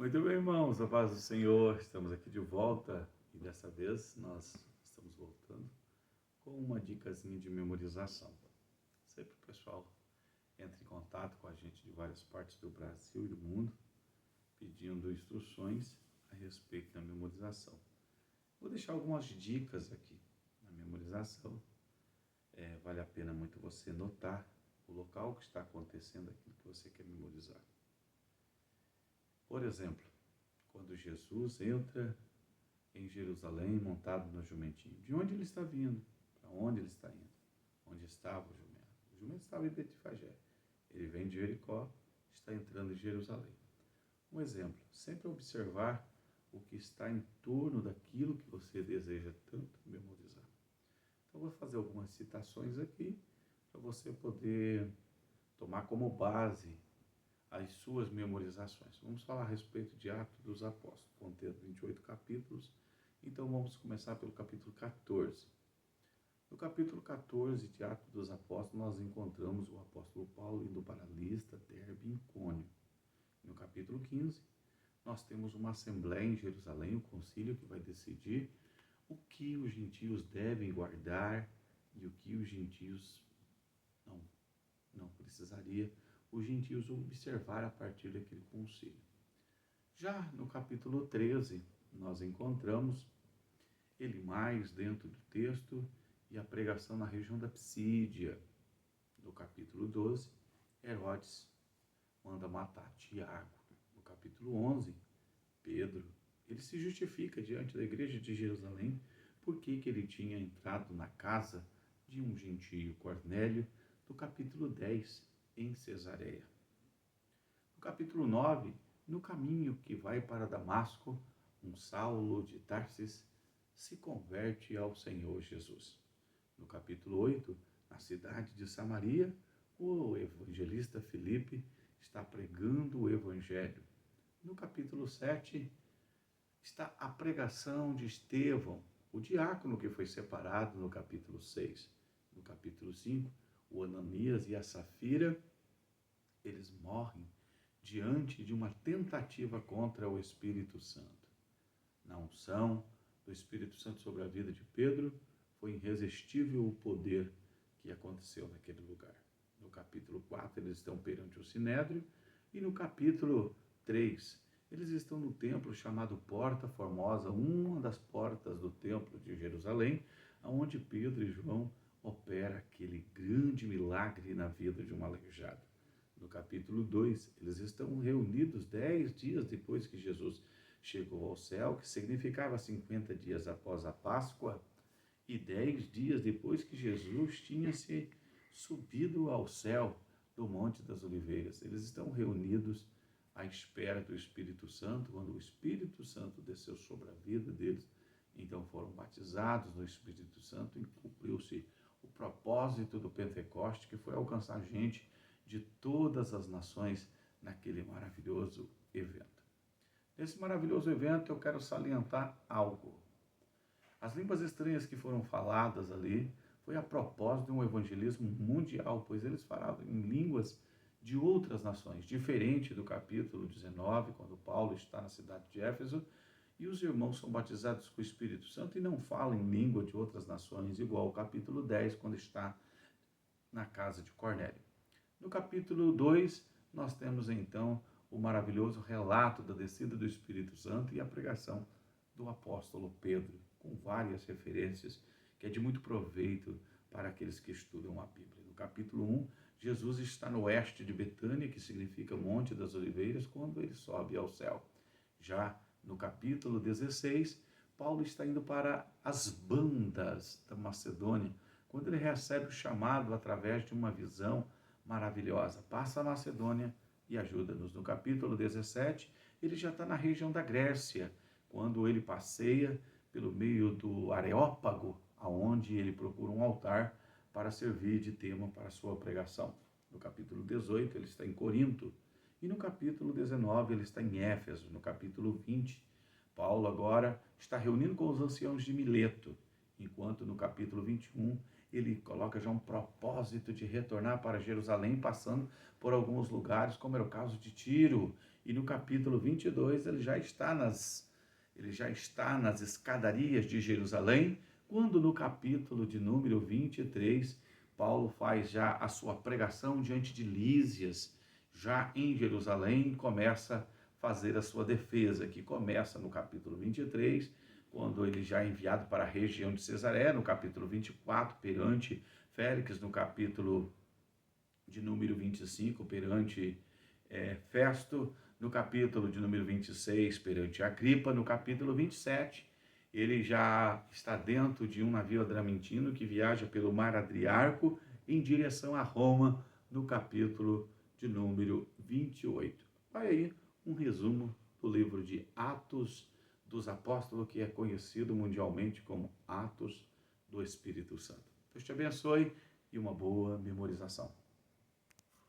Muito bem, irmãos, a paz do Senhor. Estamos aqui de volta e dessa vez nós estamos voltando com uma dicasinha de memorização. Sempre o pessoal entra em contato com a gente de várias partes do Brasil e do mundo pedindo instruções a respeito da memorização. Vou deixar algumas dicas aqui na memorização. Vale a pena muito você notar o local que está acontecendo aquilo que você quer memorizar. Por exemplo, quando Jesus entra em Jerusalém montado no jumentinho, de onde ele está vindo? Para onde ele está indo? Onde estava o jumento? O jumento estava em Betfagé. Ele vem de Jericó, está entrando em Jerusalém. Um exemplo, sempre observar o que está em torno daquilo que você deseja tanto memorizar. Então, vou fazer algumas citações aqui para você poder tomar como base as suas memorizações. Vamos falar a respeito de Atos dos Apóstolos, contendo 28 capítulos. Então vamos começar pelo capítulo 14. No capítulo 14 de Atos dos Apóstolos, nós encontramos o apóstolo Paulo indo para Listra, Derbe e Icônio. No capítulo 15, nós temos uma assembleia em Jerusalém, o concílio que vai decidir o que os gentios devem guardar e o que os gentios não precisaria os gentios observar a partir daquele concílio. Já no capítulo 13, nós encontramos ele mais dentro do texto e a pregação na região da Psídia. No capítulo 12, Herodes manda matar Tiago. No capítulo 11, Pedro, ele se justifica diante da igreja de Jerusalém porque ele tinha entrado na casa de um gentio, Cornélio. No capítulo 10, em Cesareia. No capítulo 9, no caminho que vai para Damasco, um Saulo de Tarsis se converte ao Senhor Jesus. No capítulo 8, na cidade de Samaria, o evangelista Filipe está pregando o evangelho. No capítulo 7, está a pregação de Estevão, o diácono que foi separado no capítulo 6. No capítulo 5, o Ananias e a Safira, eles morrem diante de uma tentativa contra o Espírito Santo. Na unção do Espírito Santo sobre a vida de Pedro, foi irresistível o poder que aconteceu naquele lugar. No capítulo 4, eles estão perante o Sinédrio, e no capítulo 3, eles estão no templo chamado Porta Formosa, uma das portas do templo de Jerusalém, onde Pedro e João opera aquele grande milagre na vida de um aleijado. No capítulo 2, eles estão reunidos 10 dias depois que Jesus chegou ao céu, que significava 50 dias após a Páscoa, e 10 dias depois que Jesus tinha se subido ao céu do Monte das Oliveiras. Eles estão reunidos à espera do Espírito Santo. Quando o Espírito Santo desceu sobre a vida deles, então foram batizados no Espírito Santo e cumpriu-se o propósito do Pentecoste, que foi alcançar gente de todas as nações naquele maravilhoso evento. Nesse maravilhoso evento eu quero salientar algo. As línguas estranhas que foram faladas ali foi a propósito de um evangelismo mundial, pois eles falavam em línguas de outras nações, diferente do capítulo 19, quando Paulo está na cidade de Éfeso, e os irmãos são batizados com o Espírito Santo e não falam em língua de outras nações, igual ao capítulo 10, quando está na casa de Cornélio. No capítulo 2, nós temos então o maravilhoso relato da descida do Espírito Santo e a pregação do apóstolo Pedro, com várias referências, que é de muito proveito para aqueles que estudam a Bíblia. No capítulo 1, Jesus está no oeste de Betânia, que significa Monte das Oliveiras, quando ele sobe ao céu. Já no capítulo 16, Paulo está indo para as bandas da Macedônia, quando ele recebe o chamado através de uma visão maravilhosa. Passa a Macedônia e ajuda-nos. No capítulo 17, ele já está na região da Grécia, quando ele passeia pelo meio do Areópago, aonde ele procura um altar para servir de tema para a sua pregação. No capítulo 18, ele está em Corinto. E no capítulo 19, ele está em Éfeso. No capítulo 20, Paulo agora está reunindo com os anciãos de Mileto, enquanto no capítulo 21, ele coloca já um propósito de retornar para Jerusalém, passando por alguns lugares, como era o caso de Tiro, E no capítulo 22 ele já está nas escadarias de Jerusalém, quando no capítulo de número 23, Paulo faz já a sua pregação diante de Lísias, já em Jerusalém, começa a fazer a sua defesa, que começa no capítulo 23, quando ele já é enviado para a região de Cesareia, no capítulo 24, perante Félix, no capítulo de número 25, perante Festo, no capítulo de número 26, perante Agripa, no capítulo 27, ele já está dentro de um navio adramantino que viaja pelo mar Adriático em direção a Roma, no capítulo de número 28. Vai aí um resumo do livro de Atos dos Apóstolos, que é conhecido mundialmente como Atos do Espírito Santo. Deus te abençoe e uma boa memorização.